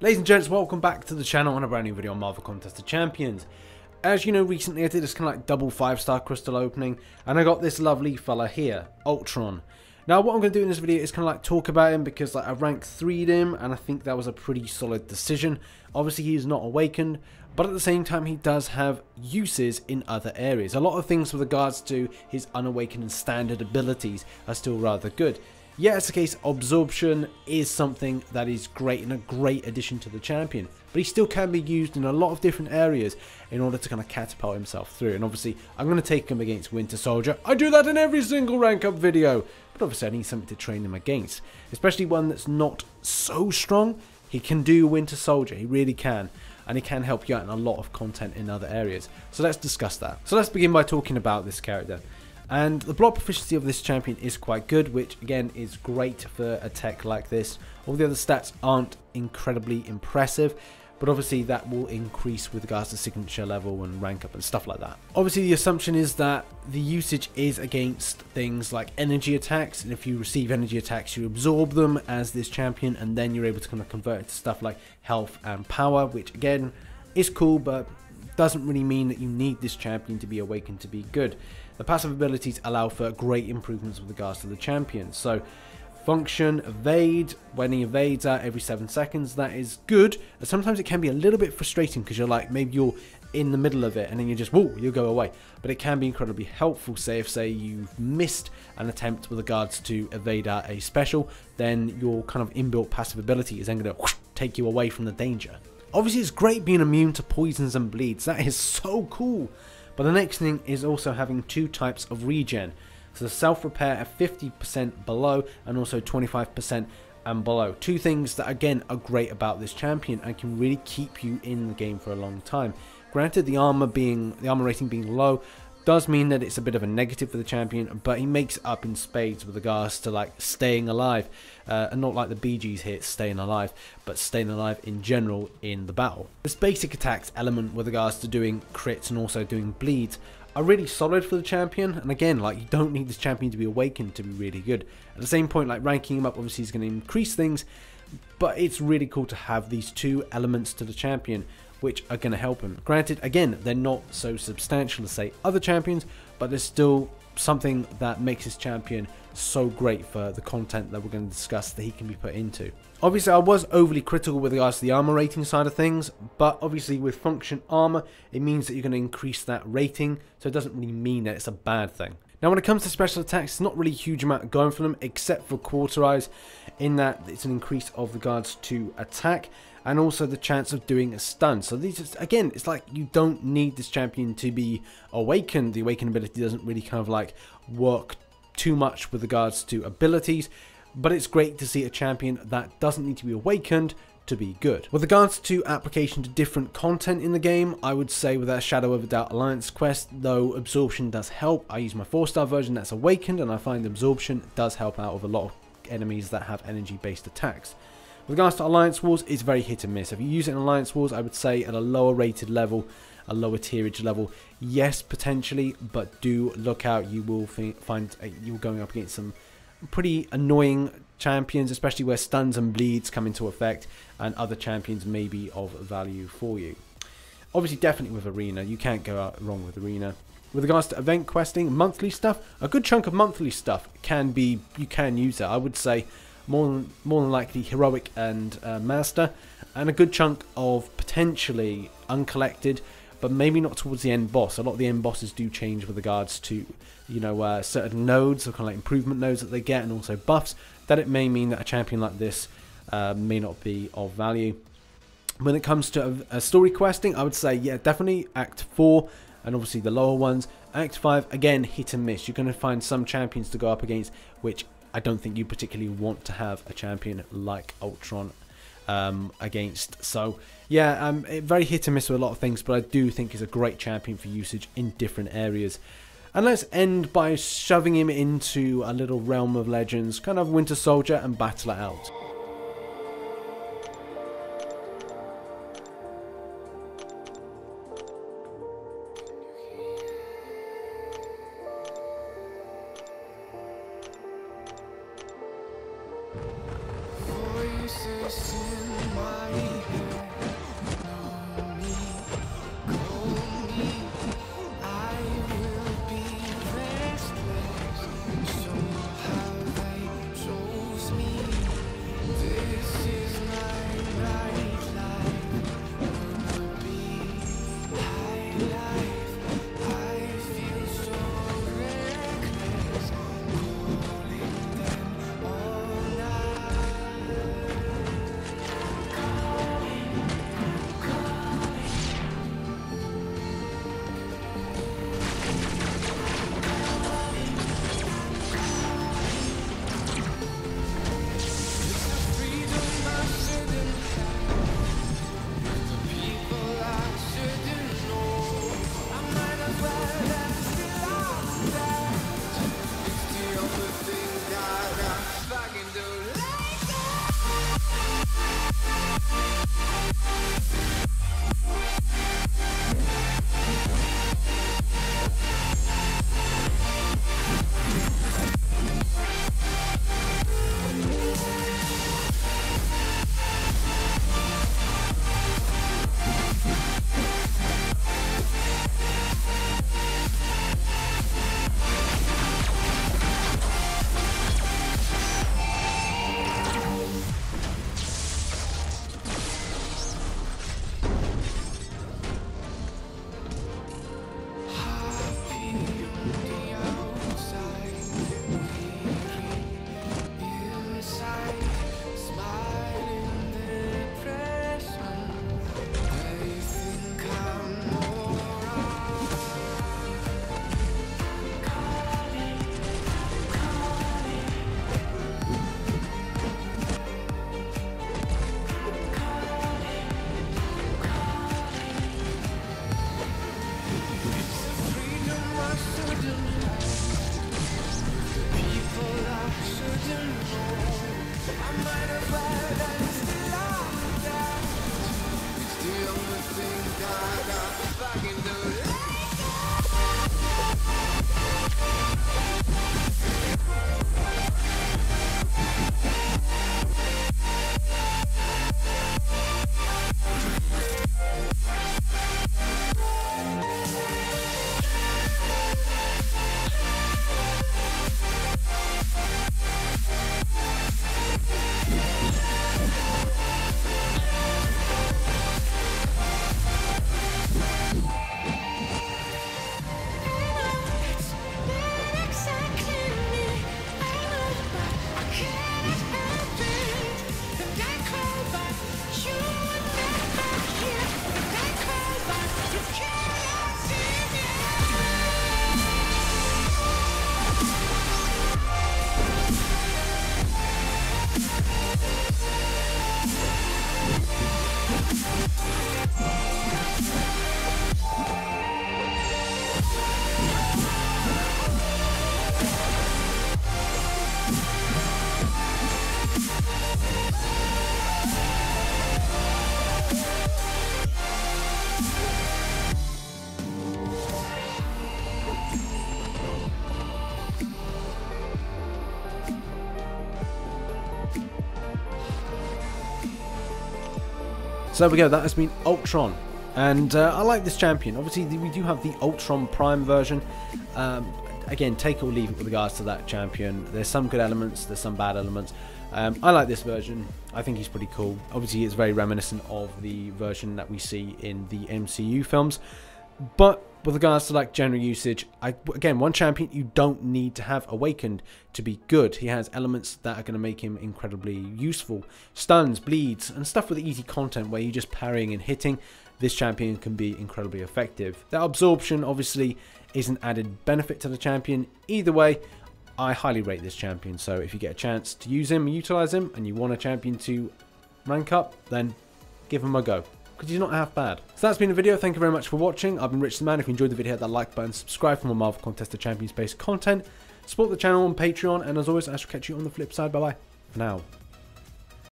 Ladies and gents, welcome back to the channel on a brand new video on Marvel Contest of Champions. As you know, recently I did this kind of like double 5-star crystal opening, and I got this lovely fella here, Ultron. Now what I'm going to do in this video is kind of like talk about him because like I rank 3'd him, and I think that was a pretty solid decision. Obviously he is not awakened, but at the same time he does have uses in other areas. A lot of things with regards to his unawakened and standard abilities are still rather good. Yeah, it's the case, absorption is something that is great and a great addition to the champion, but he still can be used in a lot of different areas in order to kind of catapult himself through. And obviously I'm going to take him against Winter Soldier. I do that in every single rank up video, but obviously I need something to train him against, especially one that's not so strong. He can do Winter Soldier, he really can, and he can help you out in a lot of content in other areas. So let's discuss that. So let's begin by talking about this character. And the block proficiency of this champion is quite good, which again is great for a tech like this. All the other stats aren't incredibly impressive, but obviously that will increase with regards to signature level and rank up and stuff like that. Obviously the assumption is that the usage is against things like energy attacks, and if you receive energy attacks you absorb them as this champion, and then you're able to kind of convert it to stuff like health and power, which again is cool, but doesn't really mean that you need this champion to be awakened to be good. The passive abilities allow for great improvements with regards to the champion. So function, evade, when he evades out every 7 seconds, that is good. And sometimes it can be a little bit frustrating because you're like, maybe you're in the middle of it and then you just, whoa, you'll go away. But it can be incredibly helpful. Say you've missed an attempt with regards to evade out a special, then your kind of inbuilt passive ability is then going to take you away from the danger. Obviously it's great being immune to poisons and bleeds, that is so cool. But the next thing is also having 2 types of regen. So the self-repair at 50% below and also 25% and below. 2 things that again are great about this champion and can really keep you in the game for a long time. Granted, the armor rating being low does mean that it's a bit of a negative for the champion, but he makes it up in spades with regards to like staying alive, and not like the Bee Gees hit staying alive, but staying alive in general in the battle. This basic attacks element with regards to doing crits and also doing bleeds are really solid for the champion, and again, like, you don't need this champion to be awakened to be really good. At the same point, like, ranking him up obviously is going to increase things, but it's really cool to have these 2 elements to the champion which are going to help him. Granted, again, they're not so substantial as say other champions, but there's still something that makes this champion so great for the content that we're going to discuss that he can be put into. Obviously I was overly critical with regards to the armor rating side of things, but obviously with function armor it means that you're going to increase that rating, so it doesn't really mean that it's a bad thing. Now when it comes to special attacks, it's not really a huge amount going for them except for Cauterize, in that it's an increase of regards to attack and also the chance of doing a stun. So these, again, it's like you don't need this champion to be awakened. The awakened ability doesn't really kind of like work too much with regards to abilities, but it's great to see a champion that doesn't need to be awakened to be good. With regards to application to different content in the game, I would say without a shadow of a doubt Alliance Quest, though absorption does help. I use my 4-star version that's awakened, and I find absorption does help out with a lot of enemies that have energy based attacks. With regards to Alliance Wars, it's very hit and miss. If you use it in Alliance Wars, I would say at a lower rated level, a lower tierage level, yes, potentially, but do look out. You will find you're going up against some pretty annoying champions, especially where stuns and bleeds come into effect, and other champions may be of value for you. Obviously, definitely with Arena, you can't go out wrong with Arena. With regards to event questing, monthly stuff, a good chunk of monthly stuff can be, you can use it. I would say more than likely Heroic and Master, and a good chunk of potentially uncollected, but maybe not towards the end boss. A lot of the end bosses do change with regards to, you know, certain nodes, or kind of like improvement nodes that they get, and also buffs, that it may mean that a champion like this may not be of value. When it comes to story questing, I would say, yeah, definitely Act 4, and obviously the lower ones. Act 5, again, hit and miss. You're going to find some champions to go up against, which I don't think you particularly want to have a champion like Ultron against. So yeah, very hit and miss with a lot of things, but I do think he's a great champion for usage in different areas. And let's end by shoving him into a little realm of legends, kind of Winter Soldier, and battle it out. Voices in my head. So there we go, that has been Ultron. And I like this champion. Obviously, we do have the Ultron Prime version. Again, take it or leave it with regards to that champion. There's some good elements, there's some bad elements. I like this version. I think he's pretty cool. Obviously, it's very reminiscent of the version that we see in the MCU films. But with regards to like general usage, again, one champion you don't need to have awakened to be good. He has elements that are going to make him incredibly useful. Stuns, bleeds, and stuff with easy content where you're just parrying and hitting. This champion can be incredibly effective. That absorption obviously is an added benefit to the champion. Either way, I highly rate this champion. So if you get a chance to use him, utilize him, and you want a champion to rank up, then give him a go, because he's not half bad. So that's been the video. Thank you very much for watching. I've been RichTheMan. If you enjoyed the video, hit that like button, subscribe for more Marvel Contest of Champions based content, support the channel on Patreon, and as always, I shall catch you on the flip side. Bye bye for now.